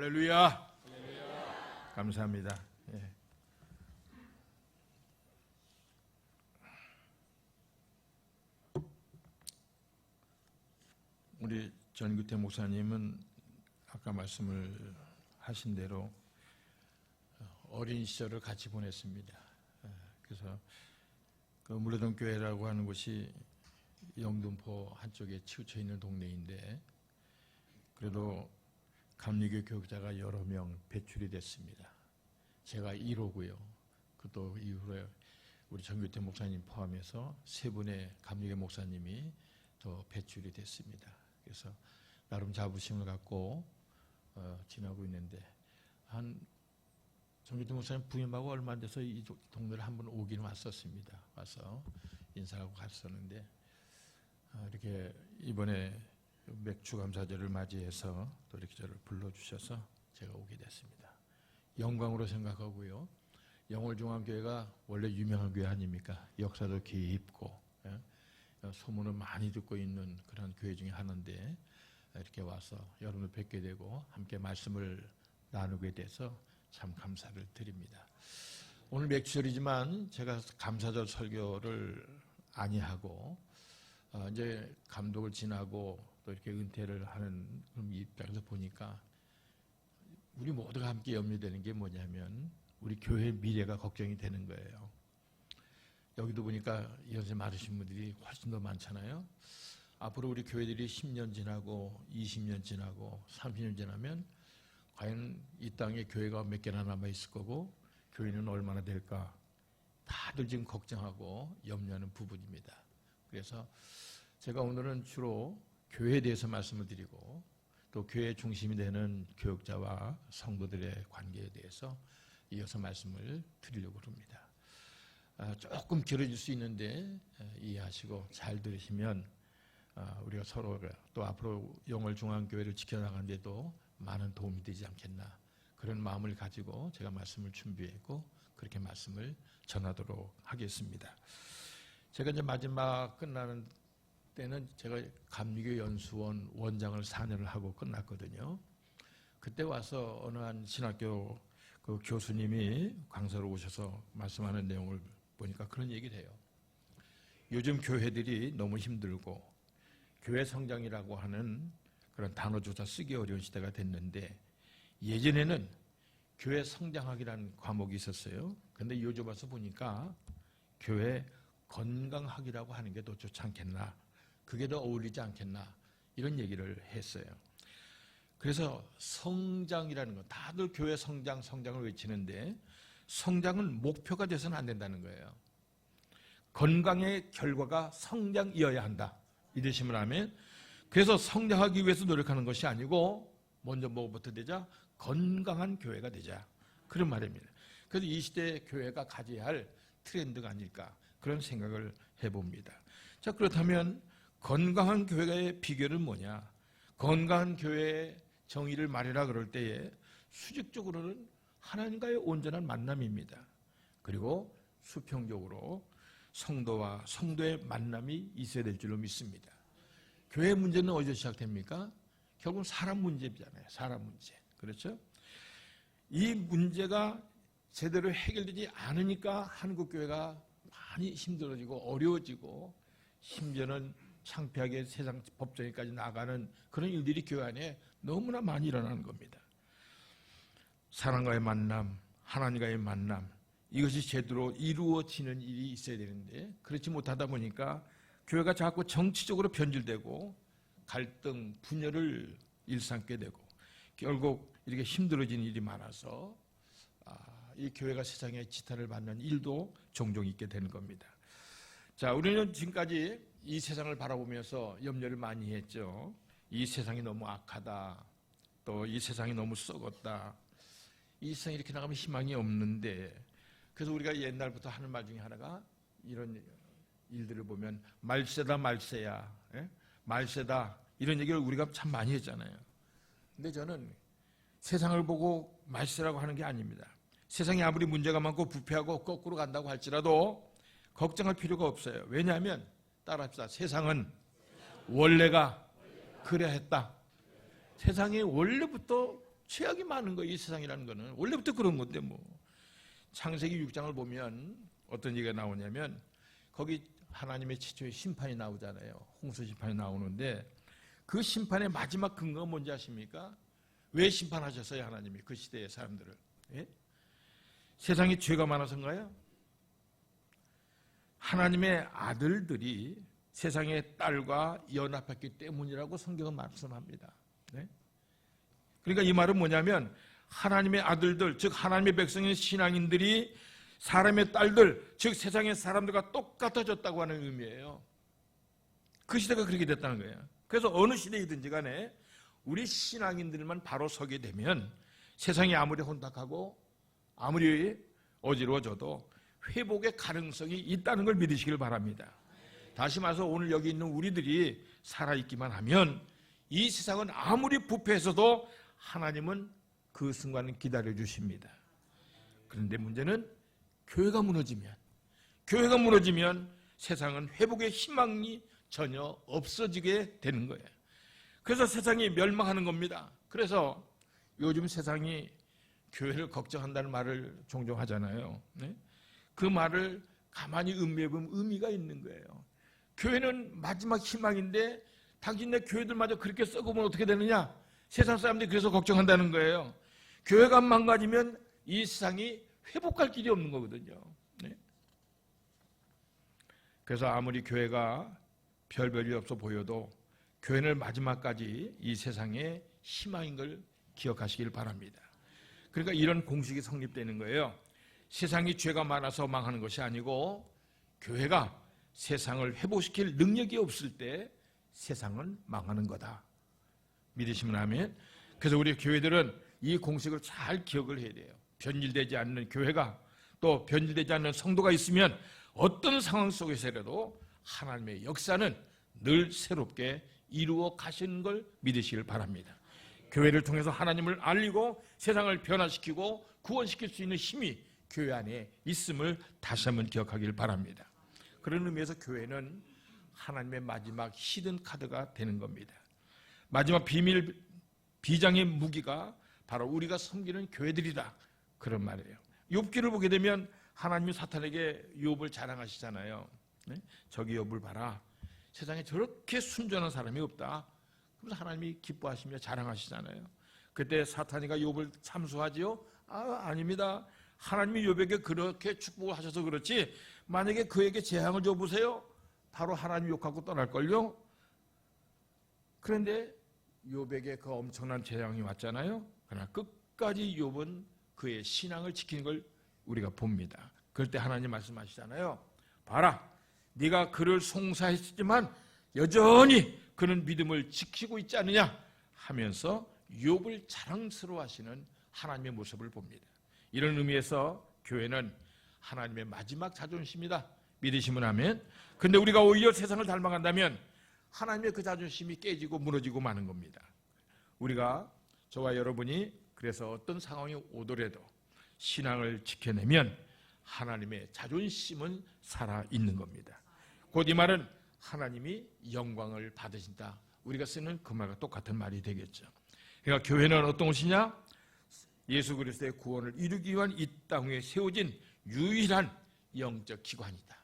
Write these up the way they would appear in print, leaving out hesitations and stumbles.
할렐루야. 감사합니다. 예. 우리 전규태 목사님은 아까 말씀을 하신 대로 어린 시절을 같이 보냈습니다. 그래서 그 물레동 교회라고 하는 곳이 영등포 한쪽에 치우쳐 있는 동네인데 그래도 감리교 교육자가 여러 명 배출이 됐습니다. 제가 1호고요. 그 이후에 우리 전규태 목사님 포함해서 세 분의 감리교 목사님이 더 배출이 됐습니다. 그래서 나름 자부심을 갖고 지나고 있는데 전규태 목사님 부임하고 얼마 안 돼서 이 동네를 한번 오긴 왔었습니다. 와서 인사하고 갔었는데 이렇게 이번에 맥주 감사절을 맞이해서 또 이렇게 저를 불러주셔서 제가 오게 됐습니다. 영광으로 생각하고요. 영월중앙교회가 원래 유명한 교회 아닙니까? 역사도 깊고 소문을 많이 듣고 있는 그런 교회 중에 하나인데 이렇게 와서 여러분을 뵙게 되고 함께 말씀을 나누게 돼서 참 감사를 드립니다. 오늘 맥주절이지만 제가 감사절 설교를 아니하고 이제 감독을 지나고 또 이렇게 은퇴를 하는 그런 입장에서 보니까 우리 모두가 함께 염려되는 게 뭐냐면 우리 교회의 미래가 걱정이 되는 거예요. 여기도 보니까 연세 많으신 분들이 훨씬 더 많잖아요. 앞으로 우리 교회들이 10년 지나고 20년 지나고 30년 지나면 과연 이 땅에 교회가 몇 개나 남아있을 거고 교회는 얼마나 될까 다들 지금 걱정하고 염려하는 부분입니다. 그래서 제가 오늘은 주로 교회에 대해서 말씀을 드리고 또 교회의 중심이 되는 교육자와 성도들의 관계에 대해서 이어서 말씀을 드리려고 합니다. 조금 길어질 수 있는데 이해하시고 잘 들으시면 우리가 서로 또 앞으로 영월중앙교회를 지켜나가는 데도 많은 도움이 되지 않겠나 그런 마음을 가지고 제가 말씀을 준비했고 그렇게 말씀을 전하도록 하겠습니다. 제가 이제 마지막 끝나는 때는 제가 감리교 연수원 원장을 4년을 하고 끝났거든요. 그때 와서 어느 한 신학교 그 교수님이 강사로 오셔서 말씀하는 내용을 보니까 그런 얘기를 해요. 요즘 교회들이 너무 힘들고 교회 성장이라고 하는 그런 단어조차 쓰기 어려운 시대가 됐는데 예전에는 교회 성장학이라는 과목이 있었어요. 근데 요즘 와서 보니까 교회 건강학이라고 하는 게 더 좋지 않겠나, 그게 더 어울리지 않겠나 이런 얘기를 했어요. 그래서 성장이라는 거 다들 교회 성장을 외치는데 성장은 목표가 돼서는 안 된다는 거예요. 건강의 결과가 성장이어야 한다. 이러시면 하면 그래서 성장하기 위해서 노력하는 것이 아니고 먼저 뭐부터 되자? 건강한 교회가 되자. 그런 말입니다. 그래서 이 시대의 교회가 가져야 할 트렌드가 아닐까 그런 생각을 해봅니다. 자, 그렇다면 건강한 교회의 비결은 뭐냐? 건강한 교회의 정의를 말해라 그럴 때에 수직적으로는 하나님과의 온전한 만남입니다. 그리고 수평적으로 성도와 성도의 만남이 있어야 될 줄로 믿습니다. 교회 문제는 어디서 시작됩니까? 결국은 사람 문제잖아요. 사람 문제. 그렇죠? 이 문제가 제대로 해결되지 않으니까 한국교회가 많이 힘들어지고 어려워지고 심지어는 창피하게 세상 법정에까지 나가는 그런 일들이 교회 안에 너무나 많이 일어나는 겁니다. 사람과의 만남, 하나님과의 만남 이것이 제대로 이루어지는 일이 있어야 되는데 그렇지 못하다 보니까 교회가 자꾸 정치적으로 변질되고 갈등, 분열을 일삼게 되고 결국 이렇게 힘들어지는 일이 많아서 이 교회가 세상에 지탄을 받는 일도 종종 있게 되는 겁니다. 자, 우리는 지금까지 이 세상을 바라보면서 염려를 많이 했죠. 이 세상이 너무 악하다. 또 이 세상이 너무 썩었다. 이 세상이 이렇게 나가면 희망이 없는데 그래서 우리가 옛날부터 하는 말 중에 하나가 이런 일들을 보면 말세다 말세야. 예? 말세다. 이런 얘기를 우리가 참 많이 했잖아요. 근데 저는 세상을 보고 말세라고 하는 게 아닙니다. 세상이 아무리 문제가 많고 부패하고 거꾸로 간다고 할지라도 걱정할 필요가 없어요. 왜냐하면 따라합시다. 세상은 원래가 그래 했다. 세상이 원래부터 죄악이 많은 거예요. 이 세상이라는 거는 원래부터 그런 건데 뭐. 창세기 6장을 보면 어떤 얘기가 나오냐면 거기 하나님의 최초의 심판이 나오잖아요. 홍수 심판이 나오는데 그 심판의 마지막 근거가 뭔지 아십니까? 왜 심판하셨어요? 하나님이 그 시대의 사람들을. 예? 세상에 죄가 많아서인가요? 하나님의 아들들이 세상의 딸과 연합했기 때문이라고 성경은 말씀합니다. 네? 그러니까 이 말은 뭐냐면 하나님의 아들들, 즉 하나님의 백성인 신앙인들이 사람의 딸들, 즉 세상의 사람들과 똑같아졌다고 하는 의미예요. 그 시대가 그렇게 됐다는 거예요. 그래서 어느 시대이든지 간에 우리 신앙인들만 바로 서게 되면 세상이 아무리 혼탁하고 아무리 어지러워져도 회복의 가능성이 있다는 걸 믿으시길 바랍니다. 다시 말해서 오늘 여기 있는 우리들이 살아있기만 하면 이 세상은 아무리 부패해서도 하나님은 그 순간을 기다려 주십니다. 그런데 문제는 교회가 무너지면 세상은 회복의 희망이 전혀 없어지게 되는 거예요. 그래서 세상이 멸망하는 겁니다. 그래서 요즘 세상이 교회를 걱정한다는 말을 종종 하잖아요. 네? 그 말을 가만히 음미해보면 의미가 있는 거예요. 교회는 마지막 희망인데 당신네 교회들마저 그렇게 썩으면 어떻게 되느냐? 세상 사람들이 그래서 걱정한다는 거예요. 교회가 망가지면 이 세상이 회복할 길이 없는 거거든요. 네? 그래서 아무리 교회가 별별이 없어 보여도 교회는 마지막까지 이 세상의 희망인 걸 기억하시길 바랍니다. 그러니까 이런 공식이 성립되는 거예요. 세상이 죄가 많아서 망하는 것이 아니고 교회가 세상을 회복시킬 능력이 없을 때 세상은 망하는 거다. 믿으시면 아멘. 그래서 우리 교회들은 이 공식을 잘 기억을 해야 돼요. 변질되지 않는 교회가 또 변질되지 않는 성도가 있으면 어떤 상황 속에서라도 하나님의 역사는 늘 새롭게 이루어 가시는 걸 믿으시길 바랍니다. 교회를 통해서 하나님을 알리고 세상을 변화시키고 구원시킬 수 있는 힘이 교회 안에 있음을 다시 한번 기억하길 바랍니다. 그런 의미에서 교회는 하나님의 마지막 히든 카드가 되는 겁니다. 마지막 비장의 무기가 바로 우리가 섬기는 교회들이다. 그런 말이에요. 욥기를 보게 되면 하나님이 사탄에게 욥을 자랑하시잖아요. 네? 저기 욥을 봐라. 세상에 저렇게 순전한 사람이 없다. 그래서 하나님이 기뻐하시며 자랑하시잖아요. 그때 사탄이가 욥을 참수하지요? 아닙니다. 하나님이 욥에게 그렇게 축복을 하셔서 그렇지 만약에 그에게 재앙을 줘보세요. 바로 하나님 욕하고 떠날걸요. 그런데 욥에게 그 엄청난 재앙이 왔잖아요. 그러나 끝까지 욥은 그의 신앙을 지키는 걸 우리가 봅니다. 그럴 때 하나님 말씀하시잖아요. 봐라, 네가 그를 송사했지만 여전히 그는 믿음을 지키고 있지 않느냐 하면서 욥을 자랑스러워하시는 하나님의 모습을 봅니다. 이런 의미에서 교회는 하나님의 마지막 자존심이다. 믿으시면 아멘. 근데 우리가 오히려 세상을 닮아간다면 하나님의 그 자존심이 깨지고 무너지고 마는 겁니다. 우리가 저와 여러분이 그래서 어떤 상황이 오더라도 신앙을 지켜내면 하나님의 자존심은 살아있는 겁니다. 곧 이 말은 하나님이 영광을 받으신다. 우리가 쓰는 그 말과 똑같은 말이 되겠죠. 그러니까 교회는 어떤 곳이냐? 예수 그리스도의 구원을 이루기 위한 이 땅 위에 세워진 유일한 영적 기관이다.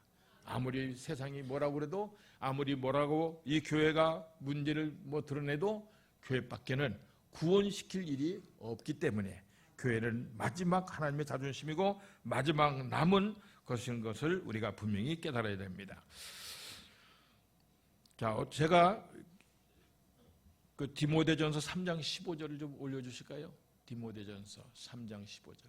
아무리 세상이 뭐라고 그래도 아무리 뭐라고 이 교회가 문제를 드러내도 교회 밖에는 구원시킬 일이 없기 때문에 교회는 마지막 하나님의 자존심이고 마지막 남은 것인 것을 우리가 분명히 깨달아야 됩니다. 자, 제가 그 디모데전서 3장 15절을 좀 올려주실까요? 디모데전서 3장 15절.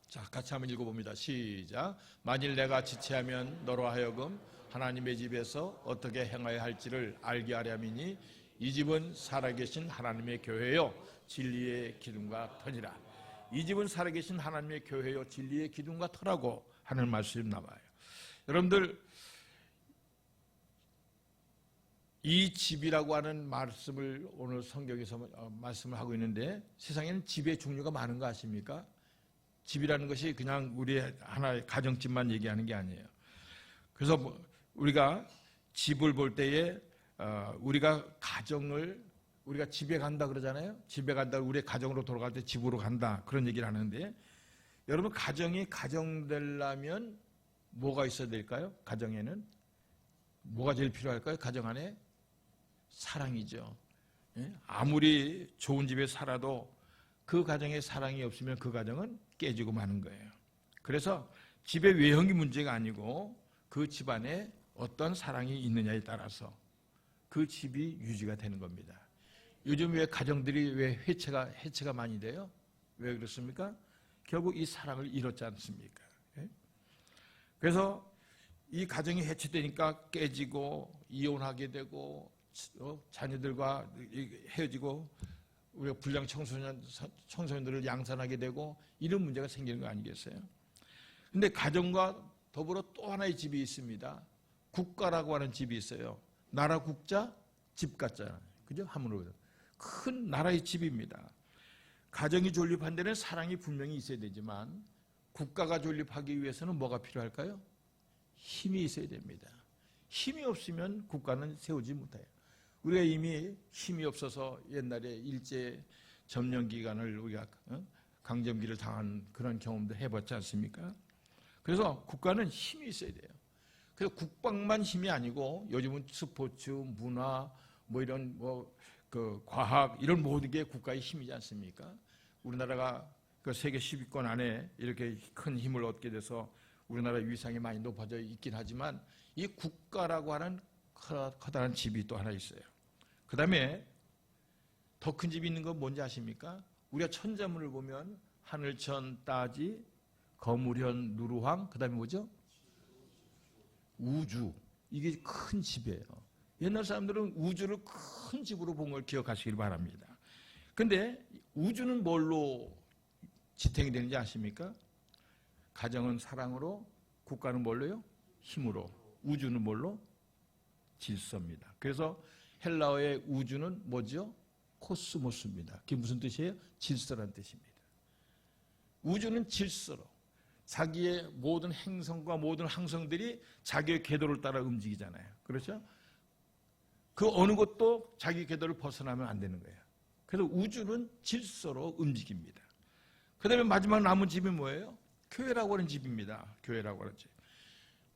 자, 같이 한번 읽어봅니다. 시작. 만일 내가 지체하면 너로 하여금 하나님의 집에서 어떻게 행하여야 할지를 알게 하려미니 이 집은 살아계신 하나님의 교회요 진리의 기둥과 터니라. 이 집은 살아계신 하나님의 교회요 진리의 기둥과 터라고 하는 말씀이 나와요. 여러분들 이 집이라고 하는 말씀을 오늘 성경에서 말씀을 하고 있는데 세상에는 집의 종류가 많은 거 아십니까? 집이라는 것이 그냥 우리 하나의 가정집만 얘기하는 게 아니에요. 그래서 우리가 집을 볼 때에 우리가 가정을 우리가 집에 간다 그러잖아요. 집에 간다, 우리 가정으로 돌아갈 때 집으로 간다, 그런 얘기를 하는데, 여러분 가정이 가정되려면 뭐가 있어야 될까요? 가정에는 뭐가 제일 필요할까요? 가정 안에 사랑이죠. 아무리 좋은 집에 살아도 그 가정에 사랑이 없으면 그 가정은 깨지고 마는 거예요. 그래서 집의 외형이 문제가 아니고 그 집안에 어떤 사랑이 있느냐에 따라서 그 집이 유지가 되는 겁니다. 요즘 왜 가정들이 왜 해체가 많이 돼요? 왜 그렇습니까? 결국 이 사랑을 잃었지 않습니까? 그래서 이 가정이 해체되니까 깨지고 이혼하게 되고 자녀들과 헤어지고 우리가 불량 청소년들을 양산하게 되고 이런 문제가 생기는 거 아니겠어요? 근데 가정과 더불어 또 하나의 집이 있습니다. 국가라고 하는 집이 있어요. 나라 국자, 집 같잖아요. 그죠? 한문으로. 큰 나라의 집입니다. 가정이 존립한 데는 사랑이 분명히 있어야 되지만 국가가 존립하기 위해서는 뭐가 필요할까요? 힘이 있어야 됩니다. 힘이 없으면 국가는 세우지 못해요. 우리가 이미 힘이 없어서 옛날에 일제 점령 기간을 우리가 강점기를 당한 그런 경험도 해봤지 않습니까? 그래서 국가는 힘이 있어야 돼요. 그래서 국방만 힘이 아니고 요즘은 스포츠, 문화, 뭐 이런 그 과학 이런 모든 게 국가의 힘이지 않습니까? 우리나라가 그 세계 10위권 안에 이렇게 큰 힘을 얻게 돼서 우리나라 위상이 많이 높아져 있긴 하지만 이 국가라고 하는 커다란 집이 또 하나 있어요. 그 다음에 더 큰 집이 있는 건 뭔지 아십니까? 우리가 천자문을 보면 하늘천, 따지, 거무련, 누루황, 그 다음에 뭐죠? 우주. 이게 큰 집이에요. 옛날 사람들은 우주를 큰 집으로 본 걸 기억하시길 바랍니다. 근데 우주는 뭘로 지탱이 되는지 아십니까? 가정은 사랑으로, 국가는 뭘로요? 힘으로. 우주는 뭘로? 질서입니다. 그래서 헬라어의 우주는 뭐죠? 코스모스입니다. 그게 무슨 뜻이에요? 질서란 뜻입니다. 우주는 질서로 자기의 모든 행성과 모든 항성들이 자기의 궤도를 따라 움직이잖아요. 그렇죠? 그 어느 것도 자기 궤도를 벗어나면 안 되는 거예요. 그래서 우주는 질서로 움직입니다. 그 다음에 마지막 남은 집이 뭐예요? 교회라고 하는 집입니다. 교회라고 하는 집.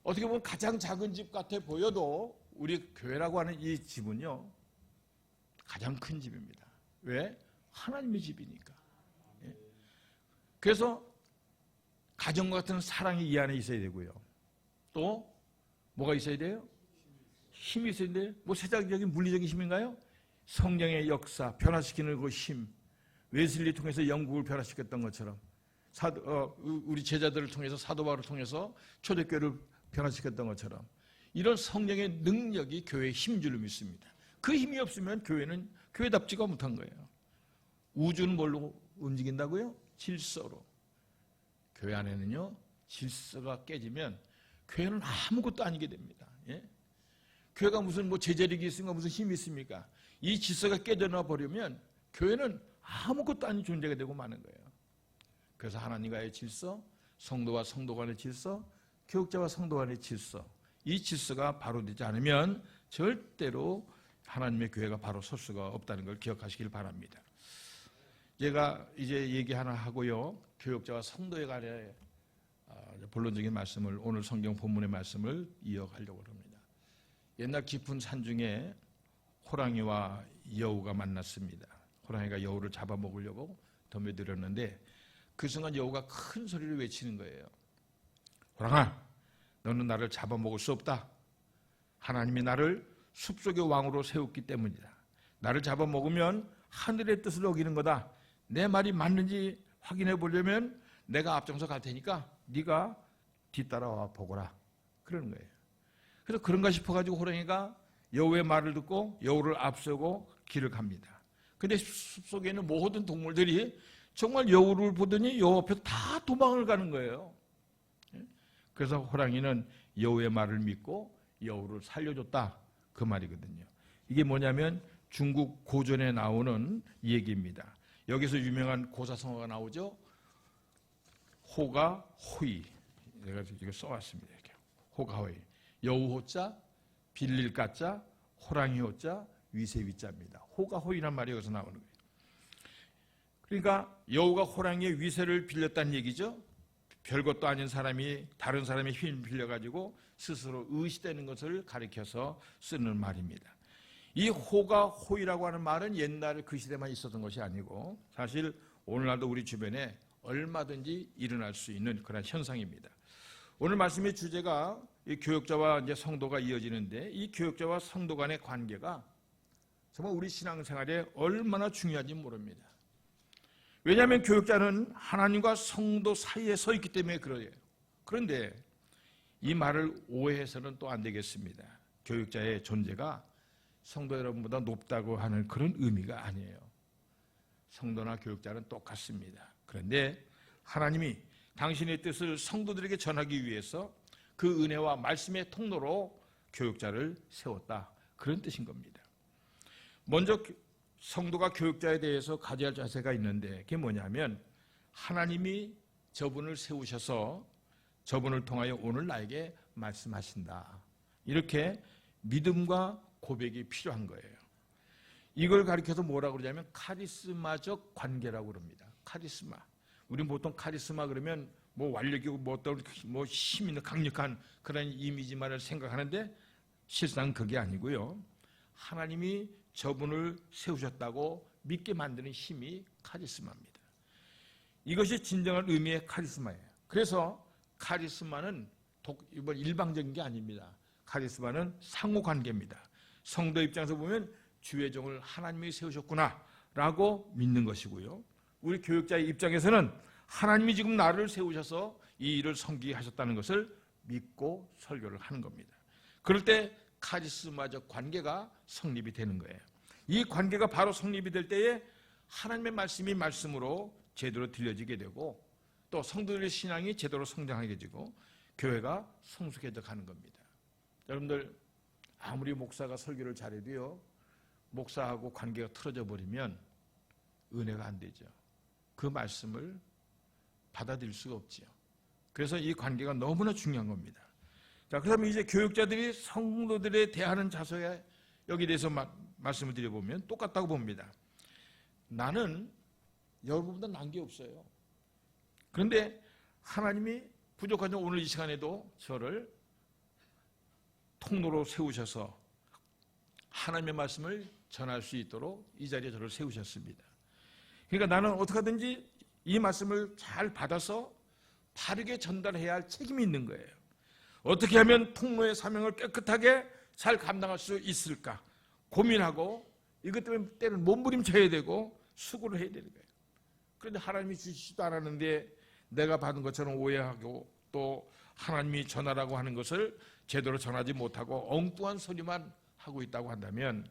어떻게 보면 가장 작은 집 같아 보여도 우리 교회라고 하는 이 집은요 가장 큰 집입니다. 왜? 하나님의 집이니까. 그래서 가정 같은 사랑이 이 안에 있어야 되고요. 또 뭐가 있어야 돼요? 힘이 있어야 돼요. 뭐 세상적인 물리적인 힘인가요? 성령의 역사, 변화시키는 그 힘. 웨슬리 통해서 영국을 변화시켰던 것처럼 우리 제자들을 통해서 사도 바울을 통해서 초대교회를 변화시켰던 것처럼 이런 성령의 능력이 교회의 힘인 줄로 믿습니다. 그 힘이 없으면 교회는 교회답지가 못한 거예요. 우주는 뭘로 움직인다고요? 질서로. 교회 안에는요 질서가 깨지면 교회는 아무것도 아니게 됩니다. 예? 교회가 무슨 뭐 제자력이 있습니까? 무슨 힘이 있습니까? 이 질서가 깨져나 버리면 교회는 아무것도 아닌 존재가 되고 마는 거예요. 그래서 하나님과의 질서, 성도와 성도 간의 질서, 교육자와 성도 간의 질서, 이 질서가 바로 되지 않으면 절대로 하나님의 교회가 바로 설 수가 없다는 걸 기억하시길 바랍니다. 제가 이제 얘기 하나 하고요. 교육자와 성도에 관해 본론적인 말씀을 오늘 성경 본문의 말씀을 이어가려고 합니다. 옛날 깊은 산 중에 호랑이와 여우가 만났습니다. 호랑이가 여우를 잡아먹으려고 덤벼들었는데 그 순간 여우가 큰 소리를 외치는 거예요. 호랑아, 너는 나를 잡아먹을 수 없다. 하나님이 나를 숲속의 왕으로 세웠기 때문이다. 나를 잡아먹으면 하늘의 뜻을 어기는 거다. 내 말이 맞는지 확인해 보려면 내가 앞장서 갈 테니까 네가 뒤따라와 보거라. 그러는 거예요. 그래서 그런가 싶어가지고 호랑이가 여우의 말을 듣고 여우를 앞서고 길을 갑니다. 근데 숲속에 있는 모든 동물들이 정말 여우를 보더니 여우 앞에 다 도망을 가는 거예요. 그래서 호랑이는 여우의 말을 믿고 여우를 살려줬다. 그 말이거든요. 이게 뭐냐면 중국 고전에 나오는 얘기입니다. 여기서 유명한 고사성어가 나오죠. 호가 호이. 내가 이거 써왔습니다. 이렇게. 호가 호이. 여우 호자, 빌릴 가자, 호랑이 호자, 위세 위자입니다. 호가 호이란 말이 여기서 나오는 거예요. 그러니까 여우가 호랑이의 위세를 빌렸다는 얘기죠. 별것도 아닌 사람이 다른 사람의 힘을 빌려가지고 스스로 의시되는 것을 가리켜서 쓰는 말입니다. 이 호가 호이라고 하는 말은 옛날 그 시대만 있었던 것이 아니고 사실 오늘날도 우리 주변에 얼마든지 일어날 수 있는 그런 현상입니다. 오늘 말씀의 주제가 이 교역자와 이제 성도가 이어지는데 이 교역자와 성도 간의 관계가 정말 우리 신앙생활에 얼마나 중요한지 모릅니다. 왜냐하면 교역자는 하나님과 성도 사이에 서 있기 때문에 그래요. 그런데 이 말을 오해해서는 또 안 되겠습니다. 교역자의 존재가 성도 여러분보다 높다고 하는 그런 의미가 아니에요. 성도나 교역자는 똑같습니다. 그런데 하나님이 당신의 뜻을 성도들에게 전하기 위해서 그 은혜와 말씀의 통로로 교역자를 세웠다. 그런 뜻인 겁니다. 먼저 성도가 교역자에 대해서 가져야 할 자세가 있는데 그게 뭐냐면 하나님이 저분을 세우셔서 저분을 통하여 오늘 나에게 말씀하신다. 이렇게 믿음과 고백이 필요한 거예요. 이걸 가리켜서 뭐라고 그러냐면 카리스마적 관계라고 그럽니다. 카리스마. 우리는 보통 카리스마 그러면 뭐 완력이고 뭐 어떤 뭐 힘 있는 강력한 그런 이미지만을 생각하는데 실상 그게 아니고요. 하나님이 저분을 세우셨다고 믿게 만드는 힘이 카리스마입니다. 이것이 진정한 의미의 카리스마예요. 그래서 카리스마는 일방적인 게 아닙니다. 카리스마는 상호관계입니다. 성도 입장에서 보면 주의 종을 하나님이 세우셨구나 라고 믿는 것이고요. 우리 교역자의 입장에서는 하나님이 지금 나를 세우셔서 이 일을 섬기게 하셨다는 것을 믿고 설교를 하는 겁니다. 그럴 때 카리스마적 관계가 성립이 되는 거예요. 이 관계가 바로 성립이 될 때에 하나님의 말씀이 말씀으로 제대로 들려지게 되고 또 성도들의 신앙이 제대로 성장하게 되고 교회가 성숙해져 가는 겁니다. 여러분들 아무리 목사가 설교를 잘해도요. 목사하고 관계가 틀어져 버리면 은혜가 안 되죠. 그 말씀을 받아들일 수가 없지요. 그래서 이 관계가 너무나 중요한 겁니다. 자, 그다음에 이제 교육자들이 성도들에 대하는 자세에 여기에 대해서 말씀을 드려보면 똑같다고 봅니다. 나는 여러분보다 난 게 없어요. 그런데 하나님이 부족한 오늘 이 시간에도 저를 통로로 세우셔서 하나님의 말씀을 전할 수 있도록 이 자리에 저를 세우셨습니다. 그러니까 나는 어떻게 하든지 이 말씀을 잘 받아서 바르게 전달해야 할 책임이 있는 거예요. 어떻게 하면 통로의 사명을 깨끗하게 잘 감당할 수 있을까 고민하고 이것 때문에 때는 몸부림쳐야 되고 수고를 해야 되는 거예요. 그런데 하나님이 주시지도 않았는데 내가 받은 것처럼 오해하고 또 하나님이 전하라고 하는 것을 제대로 전하지 못하고 엉뚱한 소리만 하고 있다고 한다면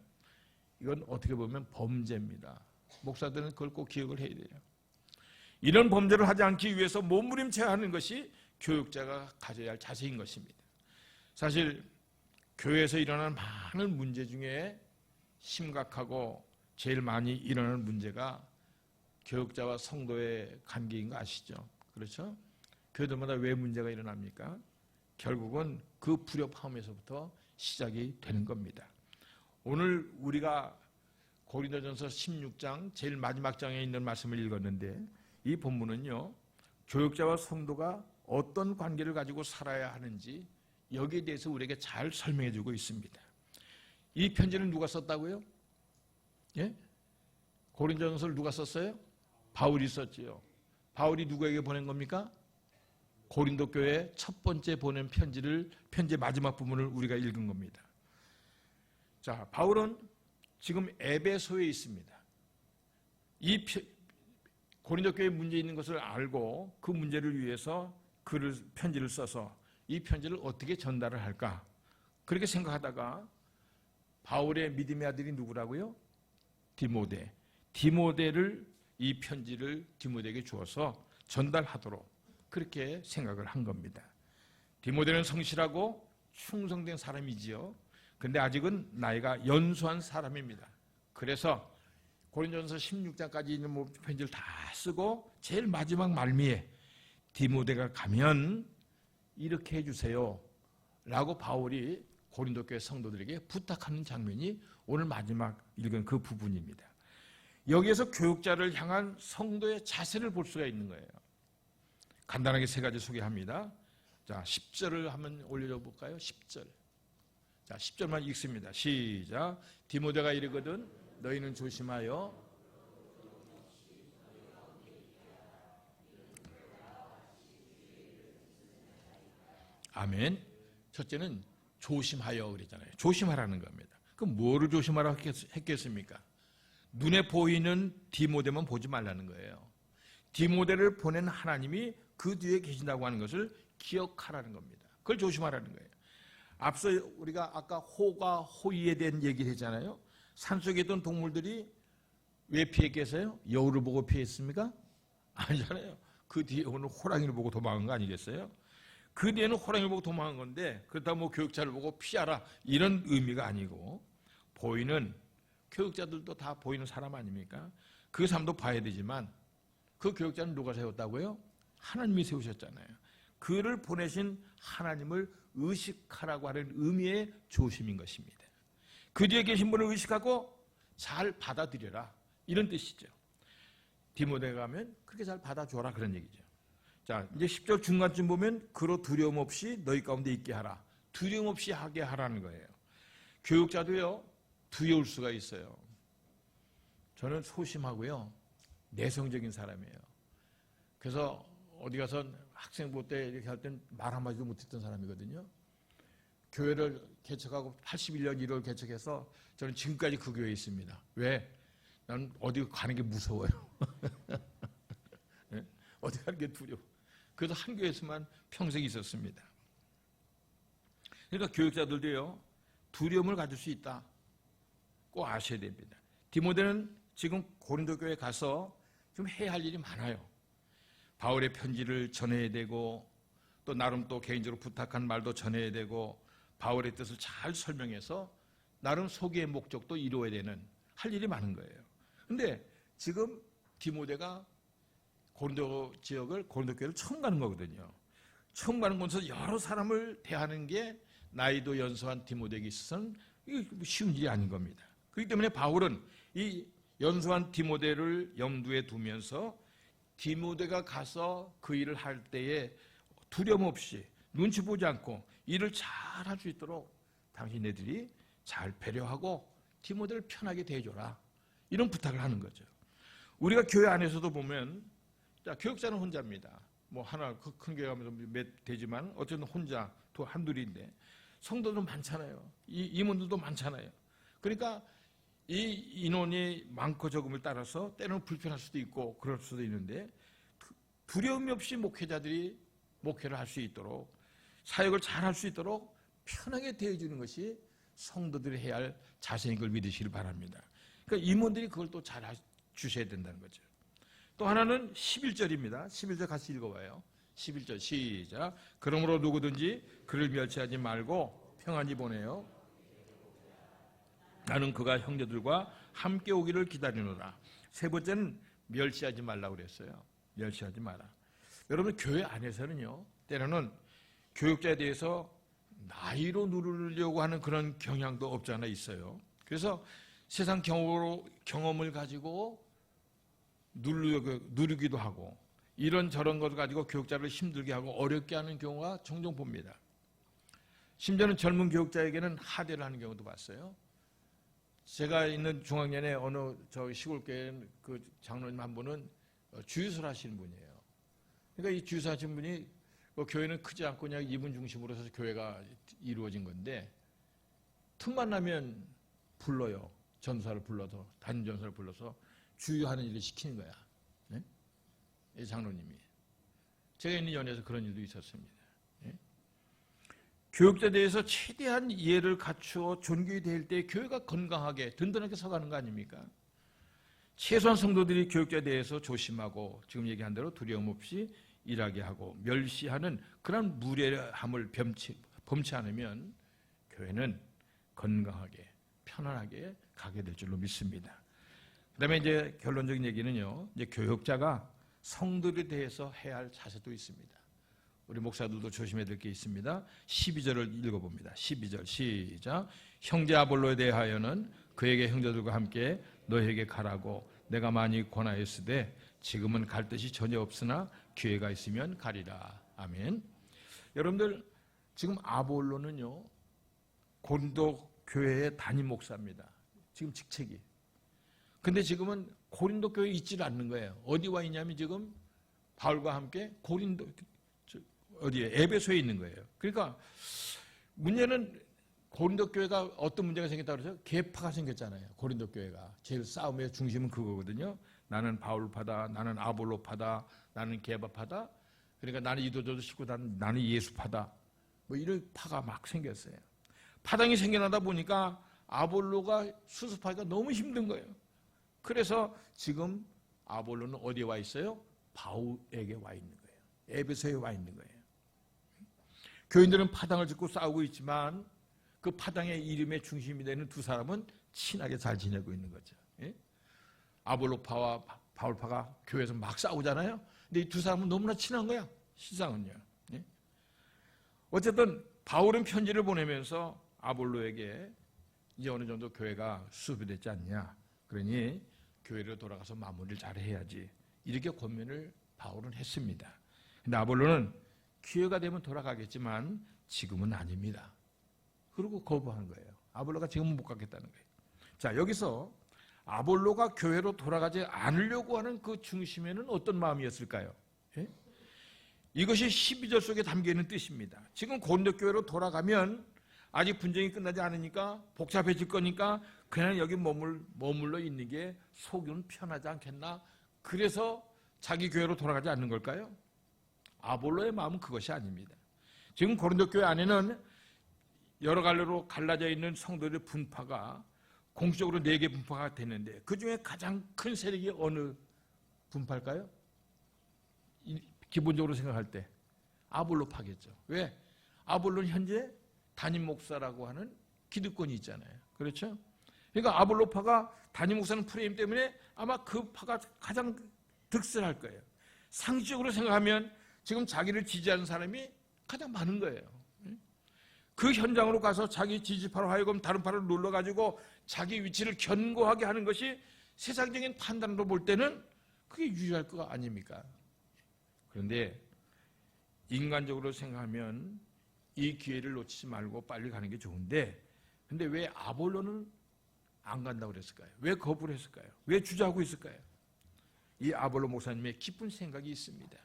이건 어떻게 보면 범죄입니다. 목사들은 그걸 꼭 기억을 해야 돼요. 이런 범죄를 하지 않기 위해서 몸부림쳐야 하는 것이 교육자가 가져야 할 자세인 것입니다. 사실 교회에서 일어나는 많은 문제 중에 심각하고 제일 많이 일어나는 문제가 교육자와 성도의 관계인 거 아시죠? 그렇죠? 교회들마다 왜 문제가 일어납니까? 결국은 그 불협화음에서부터 시작이 되는 겁니다. 오늘 우리가 고린도전서 16장 제일 마지막 장에 있는 말씀을 읽었는데 이 본문은요. 교육자와 성도가 어떤 관계를 가지고 살아야 하는지 여기에 대해서 우리에게 잘 설명해 주고 있습니다. 이 편지는 누가 썼다고요? 예? 고린도전서를 누가 썼어요? 바울이 썼지요. 바울이 누구에게 보낸 겁니까? 고린도 교회에 첫 번째 보낸 편지의 마지막 부분을 우리가 읽은 겁니다. 자, 바울은 지금 에베소에 있습니다. 이 고린도 교회에 문제 있는 것을 알고 그 문제를 위해서 편지를 써서 이 편지를 어떻게 전달을 할까? 그렇게 생각하다가 바울의 믿음의 아들이 누구라고요? 디모데. 디모데를 이 편지를 디모데에게 주어서 전달하도록 그렇게 생각을 한 겁니다. 디모데는 성실하고 충성된 사람이지요. 그런데 아직은 나이가 연소한 사람입니다. 그래서 고린도전서 16장까지 있는 편지를 다 쓰고 제일 마지막 말미에 디모데가 가면 이렇게 해주세요 라고 바울이 고린도 교회 성도들에게 부탁하는 장면이 오늘 마지막 읽은 그 부분입니다. 여기에서 교육자를 향한 성도의 자세를 볼 수가 있는 거예요. 간단하게 세 가지 소개합니다. 자, 10절을 한번 올려 볼까요? 10절. 자, 10절만 읽습니다. 시작. 디모데가 이르거든 너희는 조심하여 아멘. 첫째는 조심하여 그랬잖아요. 조심하라는 겁니다. 그럼 뭐를 조심하라고 했겠습니까? 눈에 보이는 디모데만 보지 말라는 거예요. 디모데를 보낸 하나님이 그 뒤에 계신다고 하는 것을 기억하라는 겁니다. 그걸 조심하라는 거예요. 앞서 우리가 아까 호가 호의에 대한 얘기를 했잖아요. 산속에 있던 동물들이 왜 피했겠어요? 여우를 보고 피했습니까? 아니잖아요. 그 뒤에 오는 호랑이를 보고 도망한 거 아니겠어요? 그 뒤에는 호랑이를 보고 도망한 건데 그렇다고 뭐 교육자를 보고 피하라 이런 의미가 아니고 보이는 교육자들도 다 보이는 사람 아닙니까? 그 사람도 봐야 되지만 그 교육자는 누가 세웠다고요? 하나님이 세우셨잖아요. 그를 보내신 하나님을 의식하라고 하는 의미의 조심인 것입니다. 그 뒤에 계신 분을 의식하고 잘 받아들여라 이런 뜻이죠. 디모데가 가면 그렇게 잘 받아줘라 그런 얘기죠. 자, 이제 10절 중간쯤 보면 그로 두려움 없이 너희 가운데 있게 하라. 두려움 없이 하게 하라는 거예요. 교육자도요 두려울 수가 있어요. 저는 소심하고요 내성적인 사람이에요. 그래서 어디 가서 학생부 때 이렇게 할 땐 말 한마디도 못했던 사람이거든요. 교회를 개척하고 81년 1월 개척해서 저는 지금까지 그 교회에 있습니다. 왜? 난 어디 가는 게 무서워요. 네? 어디 가는 게 두려워. 그래서 한 교회에서만 평생 있었습니다. 그러니까 교육자들도요 두려움을 가질 수 있다. 꼭 아셔야 됩니다. 디모데는 지금 고린도 교회에 가서 좀 해야 할 일이 많아요. 바울의 편지를 전해야 되고 또 나름 또 개인적으로 부탁한 말도 전해야 되고 바울의 뜻을 잘 설명해서 나름 소개의 목적도 이루어야 되는 할 일이 많은 거예요. 그런데 지금 디모데가 고린도 지역을 고린도 교회를 처음 가는 거거든요. 처음 가는 곳에서 여러 사람을 대하는 게 나이도 연소한 디모데에게 있어서는 쉬운 일이 아닌 겁니다. 그렇기 때문에 바울은 이 연소한 디모데를 염두에 두면서 디모데가 가서 그 일을 할 때에 두려움 없이 눈치 보지 않고 일을 잘 할 수 있도록 당신네들이 잘 배려하고 디모데를 편하게 대해줘라. 이런 부탁을 하는 거죠. 우리가 교회 안에서도 보면 자, 교육자는 혼자입니다. 뭐 하나 큰 교회 가면서 몇 되지만 어쨌든 혼자 또 한둘인데 성도도 많잖아요. 임원들도 많잖아요. 그러니까 이 인원이 많고 적음을 따라서 때로는 불편할 수도 있고 그럴 수도 있는데 두려움이 없이 목회자들이 목회를 할 수 있도록 사역을 잘 할 수 있도록 편하게 대해주는 것이 성도들이 해야 할 자세인 걸 믿으시길 바랍니다. 그러니까 임원들이 그걸 또 잘 주셔야 된다는 거죠. 또 하나는 11절입니다. 11절 같이 읽어봐요. 11절 시작. 그러므로 누구든지 그를 멸치하지 말고 평안히 보내요. 나는 그가 형제들과 함께 오기를 기다리노라. 세 번째는 멸시하지 말라고 그랬어요. 멸시하지 마라. 여러분 교회 안에서는요. 때로는 교육자에 대해서 나이로 누르려고 하는 그런 경향도 없지 않아 있어요. 그래서 세상 경험을 가지고 누르기도 하고 이런저런 것을 가지고 교육자를 힘들게 하고 어렵게 하는 경우가 종종 봅니다. 심지어는 젊은 교육자에게는 하대를 하는 경우도 봤어요. 제가 있는 중앙년에 어느 저 시골교회 그 장로님 한 분은 주유소를 하시는 분이에요. 그러니까 이 주유소 하시는 분이 교회는 크지 않고 그냥 이분 중심으로 해서 교회가 이루어진 건데 틈만 나면 불러요. 전사를 불러서 단임 전사를 불러서 주유하는 일을 시키는 거야. 네? 이 장로님이. 제가 있는 연에서 그런 일도 있었습니다. 네? 교육자에 대해서 최대한 이해를 갖추어 존귀히 대할 때 교회가 건강하게 든든하게 서가는 거 아닙니까? 최소한 성도들이 교육자에 대해서 조심하고 지금 얘기한 대로 두려움 없이 일하게 하고 멸시하는 그런 무례함을 범치 않으면 교회는 건강하게 편안하게 가게 될 줄로 믿습니다. 그다음에 이제 결론적인 얘기는요. 이제 교육자가 성도들에 대해서 해야 할 자세도 있습니다. 우리 목사들도 조심해야 될 게 있습니다. 12절을 읽어봅니다. 12절 시작. 형제 아볼로에 대하여는 그에게 형제들과 함께 너에게 가라고 내가 많이 권하였으되 지금은 갈 뜻이 전혀 없으나 기회가 있으면 가리라. 아멘. 여러분들 지금 아볼로는요 고린도 교회의 담임 목사입니다. 지금 직책이. 근데 지금은 고린도 교회에 있지를 않는 거예요. 어디 와 있냐면 지금 바울과 함께 고린도 어디에 에베소에 있는 거예요. 그러니까 문제는 고린도 교회가 어떤 문제가 생겼다고 그러죠? 계파가 생겼잖아요. 고린도 교회가 제일 싸움의 중심은 그거거든요. 나는 바울파다, 나는 아볼로파다, 나는 게바파다. 그러니까 나는 이도저도 싶고 나는 예수파다. 뭐 이런 파가 막 생겼어요. 파당이 생겨나다 보니까 아볼로가 수습하기가 너무 힘든 거예요. 그래서 지금 아볼로는 어디에 와 있어요? 바울에게 와 있는 거예요. 에베소에 와 있는 거예요. 교인들은 파당을 짓고 싸우고 있지만 그 파당의 이름의 중심이 되는 두 사람은 친하게 잘 지내고 있는 거죠. 예? 아볼로파와 바울파가 교회에서 막 싸우잖아요. 근데 이 두 사람은 너무나 친한 거야. 시상은요. 예? 어쨌든 바울은 편지를 보내면서 아볼로에게 이제 어느 정도 교회가 수비됐지 않냐. 그러니 교회로 돌아가서 마무리를 잘 해야지. 이렇게 권면을 바울은 했습니다. 근데 아볼로는 기회가 되면 돌아가겠지만 지금은 아닙니다. 그리고 거부한 거예요. 아볼로가 지금은 못 가겠다는 거예요. 자, 여기서 아볼로가 교회로 돌아가지 않으려고 하는 그 중심에는 어떤 마음이었을까요? 예? 이것이 12절 속에 담겨있는 뜻입니다. 지금 고린도 교회로 돌아가면 아직 분쟁이 끝나지 않으니까 복잡해질 거니까 그냥 여기 머물러 있는 게 속은 편하지 않겠나? 그래서 자기 교회로 돌아가지 않는 걸까요? 아볼로의 마음은 그것이 아닙니다. 지금 고린도 교회 안에는 여러 갈래로 갈라져 있는 성도들의 분파가 공식적으로 4개 분파가 됐는데 그 중에 가장 큰 세력이 어느 분파일까요? 기본적으로 생각할 때 아볼로파겠죠. 왜? 아볼로는 현재 담임 목사라고 하는 기득권이 있잖아요. 그렇죠? 그러니까 아볼로파가 담임 목사는 프레임 때문에 아마 그 파가 가장 득세할 거예요. 상식적으로 생각하면 지금 자기를 지지하는 사람이 가장 많은 거예요. 그 현장으로 가서 자기 지지파로 하여금 다른 파를 눌러가지고 자기 위치를 견고하게 하는 것이 세상적인 판단으로 볼 때는 그게 유리할 거 아닙니까? 그런데 인간적으로 생각하면 이 기회를 놓치지 말고 빨리 가는 게 좋은데 근데 왜 아볼로는 안 간다고 그랬을까요? 왜 거부를 했을까요? 왜 주저하고 있을까요? 이 아볼로 목사님의 깊은 생각이 있습니다.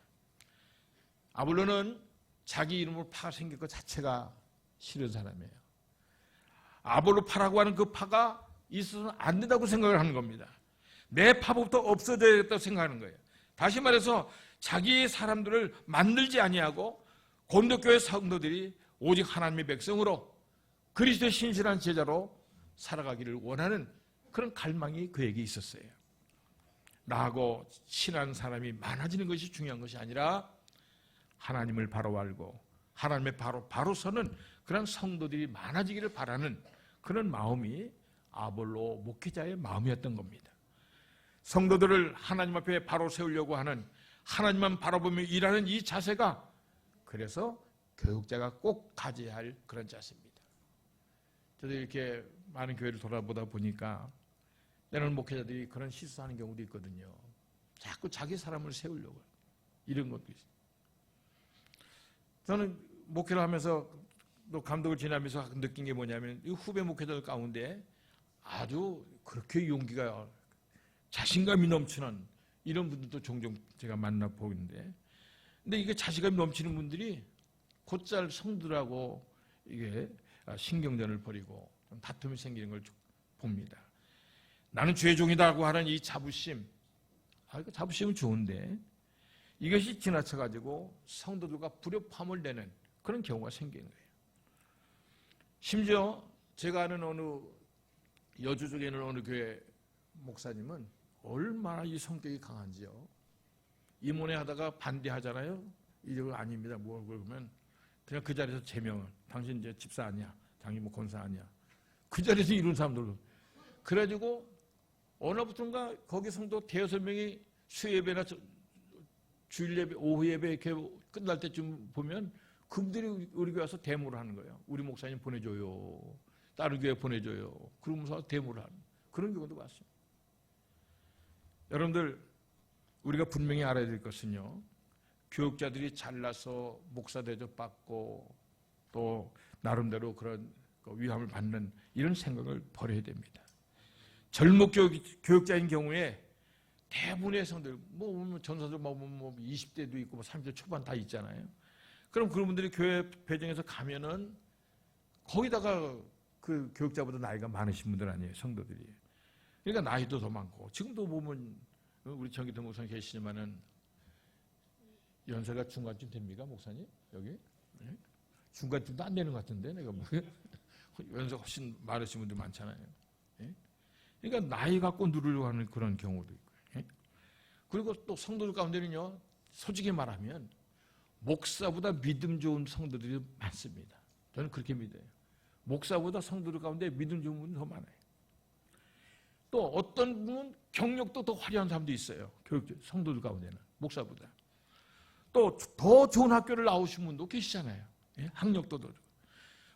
아볼로는 자기 이름으로 파가 생길 것 자체가 싫은 사람이에요. 아볼로파라고 하는 그 파가 있어서는 안 된다고 생각을 하는 겁니다. 내 파부터 없어져야겠다고 생각하는 거예요. 다시 말해서 자기의 사람들을 만들지 아니하고 고린도교회 성도들이 오직 하나님의 백성으로 그리스도의 신실한 제자로 살아가기를 원하는 그런 갈망이 그에게 있었어요. 나하고 친한 사람이 많아지는 것이 중요한 것이 아니라 하나님을 바로 알고 하나님의 바로 서는 그런 성도들이 많아지기를 바라는 그런 마음이 아볼로 목회자의 마음이었던 겁니다. 성도들을 하나님 앞에 바로 세우려고 하는 하나님만 바라보며 일하는 이 자세가 그래서 교육자가 꼭 가져야 할 그런 자세입니다. 저도 이렇게 많은 교회를 돌아보다 보니까 때로는 목회자들이 그런 실수하는 경우도 있거든요. 자꾸 자기 사람을 세우려고 이런 것도 있어요. 저는 목회를 하면서 또 감독을 지나면서 느낀 게 뭐냐면 이 후배 목회자들 가운데 아주 그렇게 용기가 자신감이 넘치는 이런 분들도 종종 제가 만나보는데 근데 이게 자신감이 넘치는 분들이 곧잘 성들하고 이게 신경전을 벌이고 좀 다툼이 생기는 걸 봅니다. 나는 주의 종이다라고 하는 이 자부심, 그 자부심은 좋은데 이것이 지나쳐가지고 성도들과 불협화음을 내는 그런 경우가 생기는 거예요. 심지어 제가 아는 어느 여주 쪽에 있는 어느 교회 목사님은 얼마나 이 성격이 강한지요. 임원회 하다가 반대하잖아요. 이거 아닙니다. 뭐 그러면 그냥 그 자리에서 제명을. 당신 이제 집사 아니야. 당신 뭐 권사 아니야. 그 자리에서 이런 사람들. 그래가지고 어느 부턴가 거기 성도 대여섯 명이 수예배나 주일 예배, 오후 예배 이렇게 끝날 때쯤 보면 그분들이 우리 교회 와서 데모를 하는 거예요. 우리 목사님 보내줘요. 다른 교회 보내줘요. 그러면서 데모를 하는 그런 경우도 봤어요. 여러분들, 우리가 분명히 알아야 될 것은요, 교육자들이 잘나서 목사 대접받고 또 나름대로 그런 위함을 받는 이런 생각을 버려야 됩니다. 젊은 교육자인 경우에 대부분의 성들, 전사들 20대도 있고 30대 초반 다 있잖아요. 그럼 그런 분들이 교회 배정에서 가면은 거기다가 그 교육자보다 나이가 많으신 분들 아니에요, 성도들이. 그러니까 나이도 더 많고, 지금도 보면 우리 정기도 목사님 계시지만은 연세가 중간쯤 됩니까, 목사님? 여기? 네? 중간쯤도 안 되는 것 같은데, 내가 연세가 훨씬 많으신 분들 많잖아요. 네? 그러니까 나이 갖고 누르려고 하는 그런 경우도 있고. 네? 그리고 또 성도들 가운데는요, 솔직히 말하면 목사보다 믿음 좋은 성도들이 많습니다. 저는 그렇게 믿어요. 목사보다 성도들 가운데 믿음 좋은 분이 더 많아요. 또 어떤 분은 경력도 더 화려한 사람도 있어요. 성도들 가운데는 목사보다. 또 더 좋은 학교를 나오신 분도 계시잖아요. 예? 학력도 더 좋고.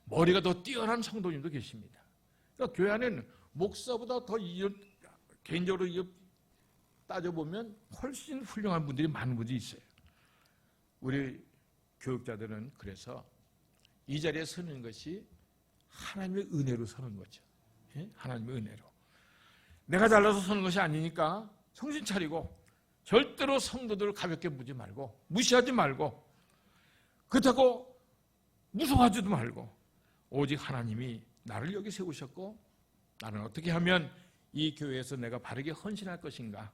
머리가 더 뛰어난 성도님도 계십니다. 그러니까 교회 안에는 목사보다 더 개인적으로 따져보면 훨씬 훌륭한 분들이 많은 분들이 있어요. 우리 교육자들은 그래서 이 자리에 서는 것이 하나님의 은혜로 서는 거죠. 예? 하나님의 은혜로. 내가 잘나서 서는 것이 아니니까 정신 차리고 절대로 성도들을 가볍게 보지 말고 무시하지 말고 그렇다고 무서워하지도 말고 오직 하나님이 나를 여기 세우셨고 나는 어떻게 하면 이 교회에서 내가 바르게 헌신할 것인가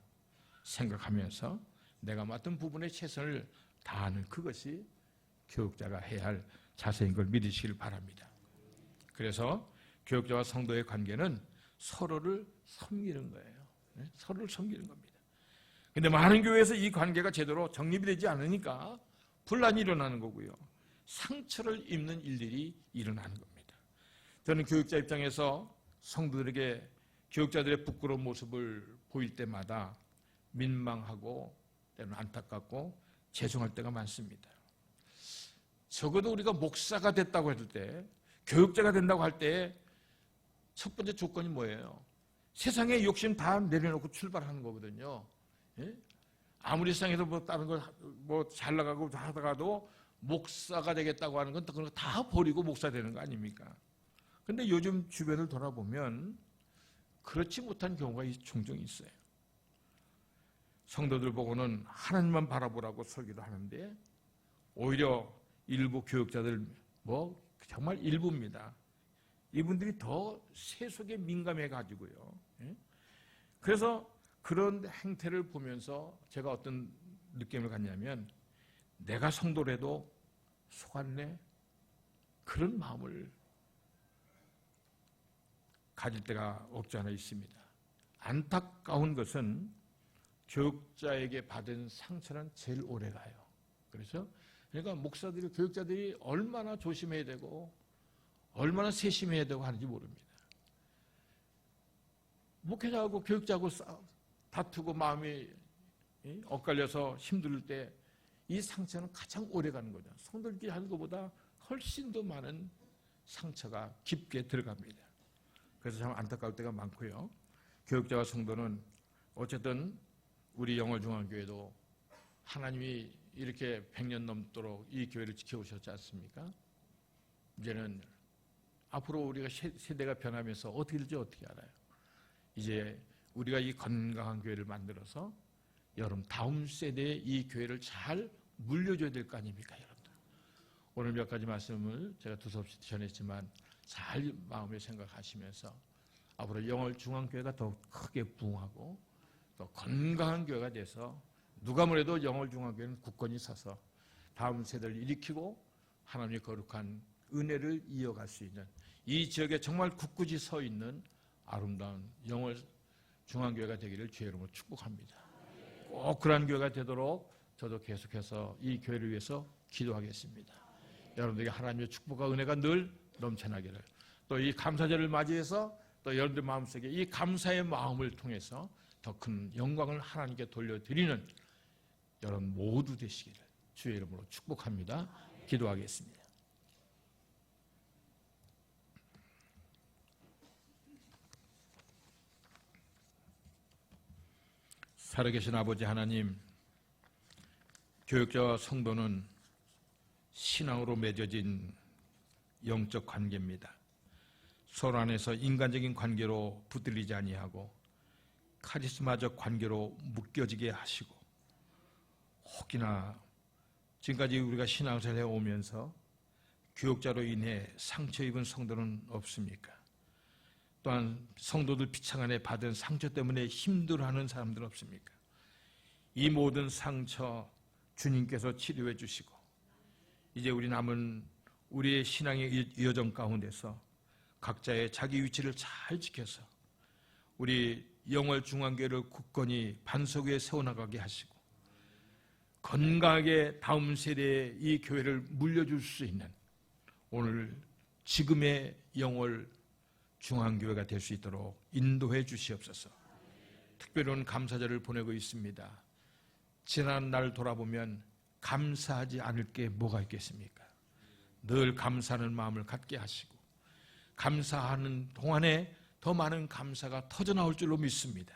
생각하면서 내가 맡은 부분에 최선을 다하는 그것이 교육자가 해야 할 자세인 걸 믿으시길 바랍니다. 그래서 교육자와 성도의 관계는 서로를 섬기는 거예요. 서로를 섬기는 겁니다. 그런데 많은 교회에서 이 관계가 제대로 정립이 되지 않으니까 분란이 일어나는 거고요. 상처를 입는 일들이 일어나는 겁니다. 저는 교육자 입장에서 성도들에게 교육자들의 부끄러운 모습을 보일 때마다 민망하고 때로는 안타깝고 죄송할 때가 많습니다. 적어도 우리가 목사가 됐다고 해도 때, 교육자가 된다고 할 때 첫 번째 조건이 뭐예요? 세상의 욕심 다 내려놓고 출발하는 거거든요. 예? 아무리 세상에서 다른 걸 잘 나가고 하다가도 목사가 되겠다고 하는 건 그런 거 다 버리고 목사 되는 거 아닙니까? 근데 요즘 주변을 돌아보면 그렇지 못한 경우가 종종 있어요. 성도들 보고는 하나님만 바라보라고 설교도 하는데 오히려 일부 교육자들 정말 일부입니다. 이분들이 더 세속에 민감해 가지고요. 그래서 그런 행태를 보면서 제가 어떤 느낌을 갖냐면 내가 성도라도 속았네 그런 마음을 가질 때가 없지 않아 있습니다. 안타까운 것은 교육자에게 받은 상처는 제일 오래 가요. 그러니까 목사들이 교육자들이 얼마나 조심해야 되고 얼마나 세심해야 되고 하는지 모릅니다. 목회자하고 교육자하고 다투고 마음이 엇갈려서 힘들 때 이 상처는 가장 오래 가는 거죠. 성도들끼리 하는 것보다 훨씬 더 많은 상처가 깊게 들어갑니다. 그래서 참 안타까울 때가 많고요. 교육자와 성도는 어쨌든 우리 영월중앙교회도 하나님이 이렇게 100년 넘도록 이 교회를 지켜오셨지 않습니까? 이제는 앞으로 우리가 세대가 변하면서 어떻게 될지 어떻게 알아요? 이제 우리가 이 건강한 교회를 만들어서 여러분 다음 세대에 이 교회를 잘 물려줘야 될 거 아닙니까, 여러분들? 오늘 몇 가지 말씀을 제가 두서없이 전했지만 잘 마음에 생각하시면서 앞으로 영월중앙교회가 더 크게 부흥하고 또 건강한 교회가 돼서 누가 뭐래도 영월중앙교회는 굳건히 서서 다음 세대를 일으키고 하나님의 거룩한 은혜를 이어갈 수 있는 이 지역에 정말 굳굳이 서 있는 아름다운 영월중앙교회가 되기를 주의 이름으로 축복합니다. 꼭 그러한 교회가 되도록 저도 계속해서 이 교회를 위해서 기도하겠습니다. 여러분들에게 하나님의 축복과 은혜가 늘 넘쳐나기를 또 이 감사절을 맞이해서 또 여러분들 마음속에 이 감사의 마음을 통해서 더 큰 영광을 하나님께 돌려드리는 여러분 모두 되시기를 주의 이름으로 축복합니다. 기도하겠습니다. 살아계신 아버지 하나님, 교육자와 성도는 신앙으로 맺어진 영적 관계입니다. 서로 안에서 인간적인 관계로 붙들리지 아니하고 카리스마적 관계로 묶여지게 하시고, 혹이나 지금까지 우리가 신앙생활을 해오면서 교육자로 인해 상처 입은 성도는 없습니까? 또한 성도들 피창 안에 받은 상처 때문에 힘들어하는 사람들은 없습니까? 이 모든 상처 주님께서 치료해 주시고, 이제 우리 남은 우리의 신앙의 여정 가운데서 각자의 자기 위치를 잘 지켜서 우리 영월 중앙교회를 굳건히 반석 위에 세워나가게 하시고, 건강하게 다음 세대에 이 교회를 물려줄 수 있는 오늘 지금의 영월 중앙교회가 될 수 있도록 인도해 주시옵소서. 특별히 오늘 감사절을 보내고 있습니다. 지난 날 돌아보면 감사하지 않을 게 뭐가 있겠습니까? 늘 감사하는 마음을 갖게 하시고, 감사하는 동안에 더 많은 감사가 터져나올 줄로 믿습니다.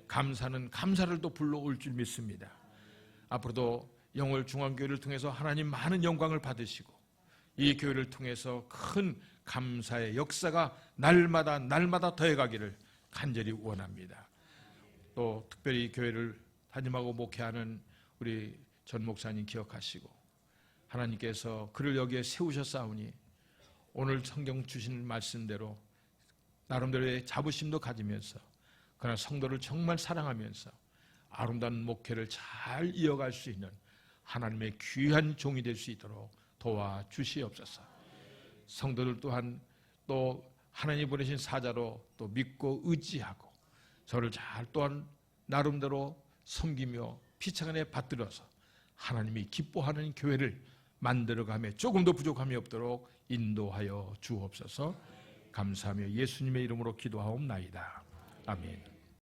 감사는 감사를 또 불러올 줄 믿습니다. 앞으로도 영월 중앙교회를 통해서 하나님 많은 영광을 받으시고, 이 교회를 통해서 큰 감사의 역사가 날마다 더해가기를 간절히 원합니다. 또 특별히 교회를 담임하고 목회하는 우리 전 목사님 기억하시고, 하나님께서 그를 여기에 세우셨사오니 오늘 성경 주신 말씀대로 나름대로의 자부심도 가지면서, 그러나 성도를 정말 사랑하면서 아름다운 목회를 잘 이어갈 수 있는 하나님의 귀한 종이 될 수 있도록 도와주시옵소서. 성도들 또한 또 하나님 보내신 사자로 또 믿고 의지하고 저를 잘 또한 나름대로 섬기며 피창 안에 받들어서 하나님이 기뻐하는 교회를 만들어가며 조금 더 부족함이 없도록 인도하여 주옵소서. 감사하며 예수님의 이름으로 기도하옵나이다. 아멘.